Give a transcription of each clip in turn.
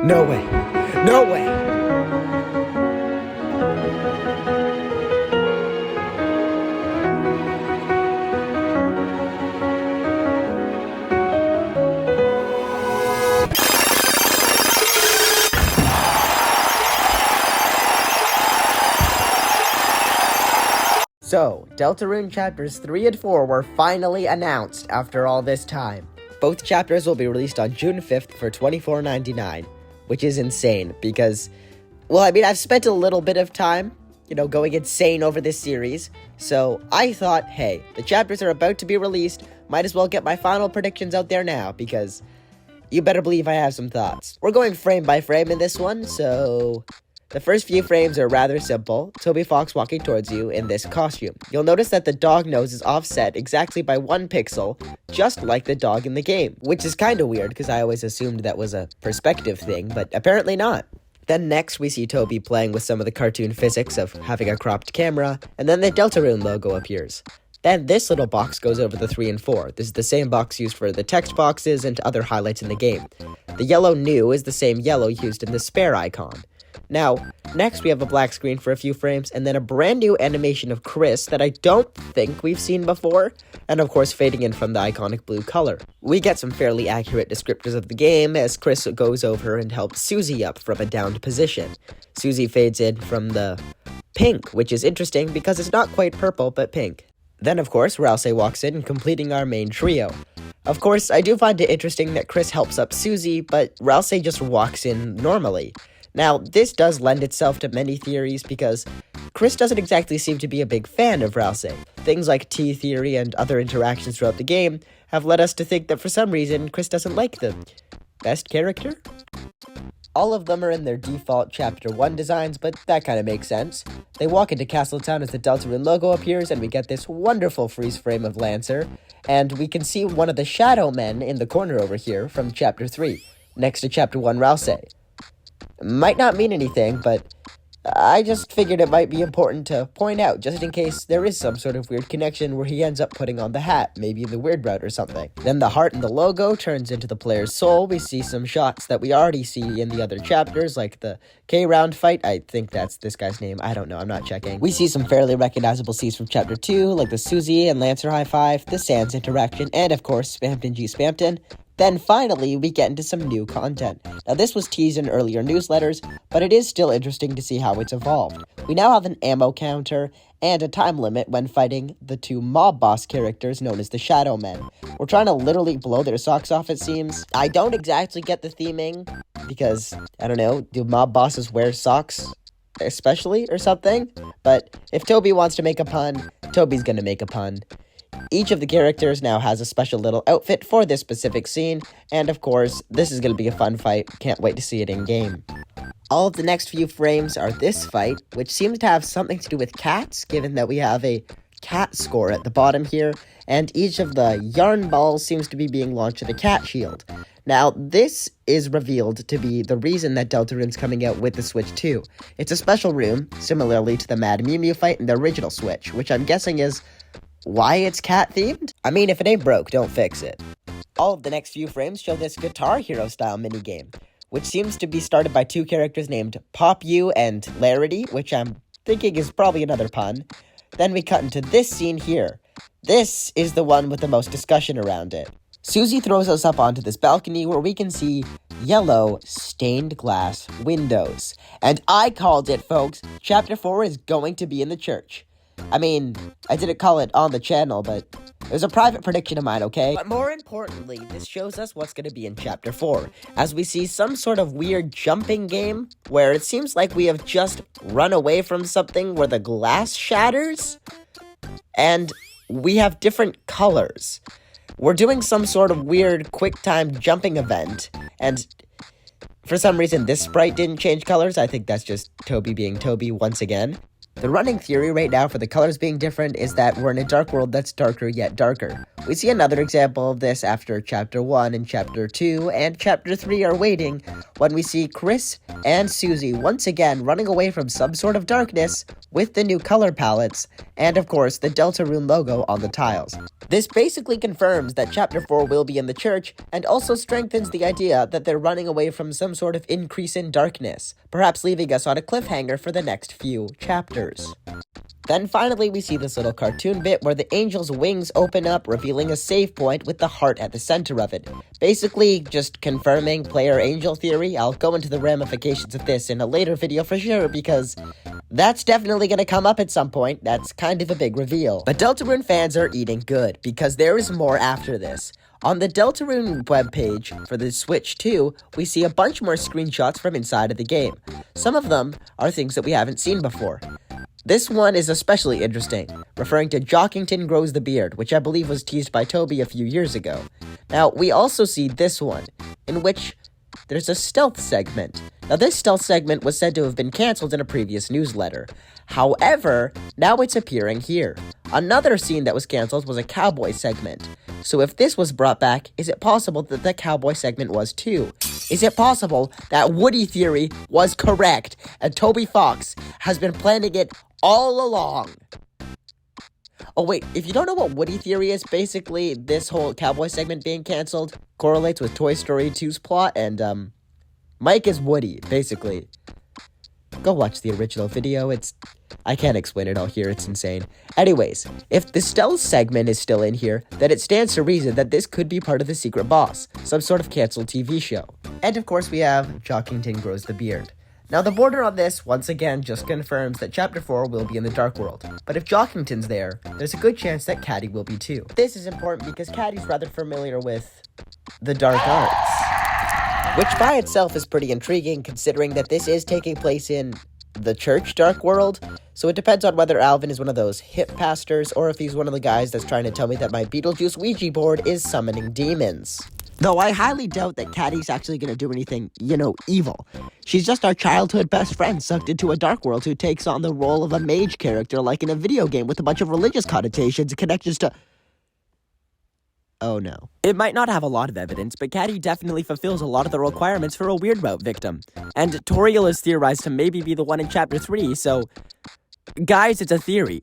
No way. No way. So, Deltarune chapters 3 and 4 were finally announced after all this time. Both chapters will be released on June 5th for $24.99, which is insane because, well, I mean, I've spent a little bit of time, going insane over this series, so I thought, hey, the chapters are about to be released, might as well get my final predictions out there now, because you better believe I have some thoughts. We're going frame by frame in this one, so the first few frames are rather simple. Toby Fox walking towards you in this costume. You'll notice that the dog nose is offset exactly by 1 pixel, just like the dog in the game, which is kind of weird because I always assumed that was a perspective thing, but apparently not. Then next we see Toby playing with some of the cartoon physics of having a cropped camera, and then the Deltarune logo appears. Then this little box goes over the 3 and 4. This is the same box used for the text boxes and other highlights in the game. The yellow new is the same yellow used in the spare icon. Now, next we have a black screen for a few frames, and then a brand new animation of Chris that I don't think we've seen before, and of course fading in from the iconic blue color. We get some fairly accurate descriptors of the game as Chris goes over and helps Susie up from a downed position. Susie fades in from the pink, which is interesting because it's not quite purple, but pink. Then, of course, Rousey walks in, completing our main trio. Of course, I do find it interesting that Chris helps up Susie, but Rousey just walks in normally. Now, this does lend itself to many theories because Chris doesn't exactly seem to be a big fan of Rousey. Things like T-theory and other interactions throughout the game have led us to think that for some reason, Chris doesn't like the best character? All of them are in their default Chapter 1 designs, but that kind of makes sense. They walk into Castletown as the Deltarune logo appears, and we get this wonderful freeze frame of Lancer, and we can see one of the Shadow Men in the corner over here from Chapter 3, next to Chapter 1 Rousey. Might not mean anything, but I just figured it might be important to point out, just in case there is some sort of weird connection where he ends up putting on the hat, maybe the weird route or something. Then the heart in the logo turns into the player's soul. We see some shots that we already see in the other chapters, like the K-round fight. I think that's this guy's name. I don't know. I'm not checking. We see some fairly recognizable scenes from Chapter 2, like the Susie and Lancer high five, the Sans interaction, and of course, Spampton G. Spampton. Then finally, we get into some new content. Now this was teased in earlier newsletters, but it is still interesting to see how it's evolved. We now have an ammo counter and a time limit when fighting the 2 mob boss characters known as the Shadow Men. We're trying to literally blow their socks off, it seems. I don't exactly get the theming, because, I don't know, do mob bosses wear socks especially or something? But if Toby wants to make a pun, Toby's gonna make a pun. Each of the characters now has a special little outfit for this specific scene, and of course, this is going to be a fun fight. Can't wait to see it in-game. All of the next few frames are this fight, which seems to have something to do with cats, given that we have a cat score at the bottom here, and each of the yarn balls seems to be being launched at a cat shield. Now, this is revealed to be the reason that Deltarune's coming out with the Switch 2. It's a special room, similarly to the Mad Mew Mew fight in the original Switch, which I'm guessing is why it's cat-themed? I mean, if it ain't broke, don't fix it. All of the next few frames show this Guitar Hero-style minigame, which seems to be started by 2 characters named Pop U and Larity, which I'm thinking is probably another pun. Then we cut into this scene here. This is the one with the most discussion around it. Susie throws us up onto this balcony where we can see yellow stained glass windows. And I called it, folks. Chapter 4 is going to be in the church. I mean, I didn't call it on the channel, but it was a private prediction of mine, okay? But more importantly, this shows us what's going to be in Chapter 4, as we see some sort of weird jumping game, where it seems like we have just run away from something where the glass shatters, and we have different colors. We're doing some sort of weird quick-time jumping event, and for some reason this sprite didn't change colors. I think that's just Toby being Toby once again. The running theory right now for the colors being different is that we're in a dark world that's darker yet darker. We see another example of this after Chapter 1 and Chapter 2 and Chapter 3 are waiting when we see Chris and Susie once again running away from some sort of darkness with the new color palettes and, of course, the Deltarune logo on the tiles. This basically confirms that Chapter 4 will be in the church and also strengthens the idea that they're running away from some sort of increase in darkness, perhaps leaving us on a cliffhanger for the next few chapters. Then finally we see this little cartoon bit where the angel's wings open up, revealing a save point with the heart at the center of it. Basically just confirming player angel theory. I'll go into the ramifications of this in a later video for sure because that's definitely going to come up at some point. That's kind of a big reveal. But Deltarune fans are eating good because there is more after this. On the Deltarune webpage for the Switch 2, we see a bunch more screenshots from inside of the game. Some of them are things that we haven't seen before. This one is especially interesting, referring to Jockington Grows the Beard, which I believe was teased by Toby a few years ago. Now, we also see this one, in which there's a stealth segment. Now, this stealth segment was said to have been cancelled in a previous newsletter. However, now it's appearing here. Another scene that was cancelled was a cowboy segment. So if this was brought back, is it possible that the cowboy segment was too? Is it possible that Woody theory was correct and Toby Fox has been planning it all along? Oh wait, if you don't know what Woody theory is, basically this whole cowboy segment being cancelled correlates with Toy Story 2's plot, and Mike is Woody, basically. Go watch the original video, I can't explain it all here, it's insane. Anyways, if the stealth segment is still in here, then it stands to reason that this could be part of the secret boss, some sort of canceled TV show. And of course we have Jockington Grows the Beard. Now the border on this, once again, just confirms that Chapter 4 will be in the Dark World. But if Jockington's there, there's a good chance that Caddy will be too. This is important because Caddy's rather familiar with the dark arts, which by itself is pretty intriguing considering that this is taking place in the church Dark World. So it depends on whether Alvin is one of those hip pastors or if he's one of the guys that's trying to tell me that my Beetlejuice Ouija board is summoning demons. Though I highly doubt that Caddy's actually going to do anything, evil. She's just our childhood best friend sucked into a dark world who takes on the role of a mage character like in a video game with a bunch of religious connotations and connections to... Oh no. It might not have a lot of evidence, but Caddy definitely fulfills a lot of the requirements for a Weird Route victim. And Toriel is theorized to maybe be the one in Chapter 3, so... Guys, it's a theory.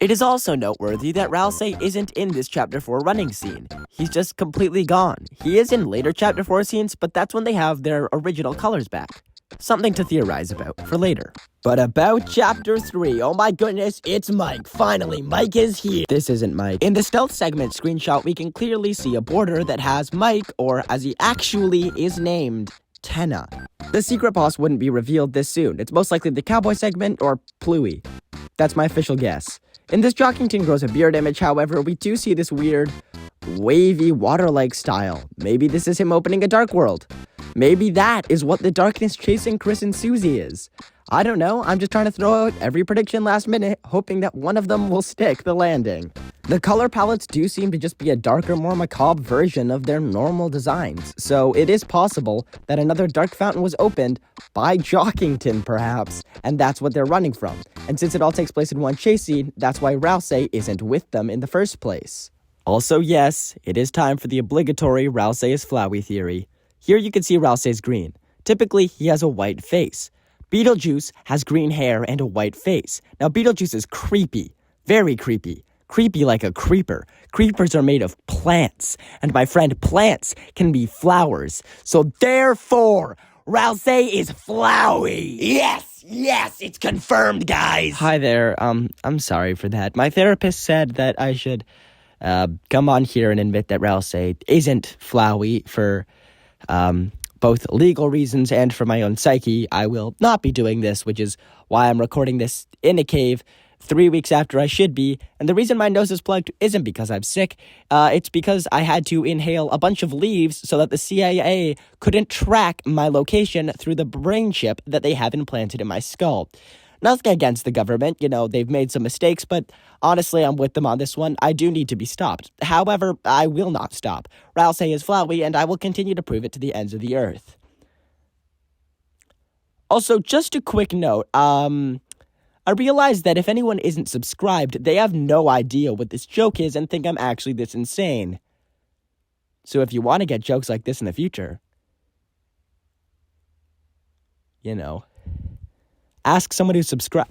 It is also noteworthy that Ralsei isn't in this Chapter 4 running scene. He's just completely gone. He is in later Chapter 4 scenes, but that's when they have their original colors back. Something to theorize about for later. But about Chapter 3, oh my goodness, it's Mike. Finally, Mike is here. This isn't Mike. In the stealth segment screenshot, we can clearly see a border that has Mike, or as he actually is named, Tenna. The secret boss wouldn't be revealed this soon. It's most likely the cowboy segment or Pluie. That's my official guess. In this Jockington Grows a Beard image, however, we do see this weird, wavy, water-like style. Maybe this is him opening a dark world. Maybe that is what the darkness chasing Chris and Susie is. I don't know, I'm just trying to throw out every prediction last minute, hoping that one of them will stick the landing. The color palettes do seem to just be a darker, more macabre version of their normal designs, so it is possible that another dark fountain was opened by Jockington, perhaps, and that's what they're running from. And since it all takes place in one chase scene, that's why Ralsei isn't with them in the first place. Also, yes, it is time for the obligatory Ralsei is Flowey theory. Here you can see Ralsei's green. Typically, he has a white face. Beetlejuice has green hair and a white face. Now, Beetlejuice is creepy. Very creepy. Creepy like a creeper. Creepers are made of plants. And my friend, plants can be flowers. So therefore, Ralsei is Flowey. Yes, it's confirmed, guys. Hi there. I'm sorry for that. My therapist said that I should come on here and admit that Ralsei isn't Flowey for both legal reasons and for my own psyche. I will not be doing this, which is why I'm recording this in a cave 3 weeks after I should be. And the reason my nose is plugged isn't because I'm sick. It's because I had to inhale a bunch of leaves so that the CIA couldn't track my location through the brain chip that they have implanted in my skull. Nothing against the government, they've made some mistakes, but honestly, I'm with them on this one. I do need to be stopped. However, I will not stop. Ralsei is Flowey, and I will continue to prove it to the ends of the earth. Also, just a quick note, I realize that if anyone isn't subscribed, they have no idea what this joke is and think I'm actually this insane. So if you want to get jokes like this in the future, ask someone who's subscribed.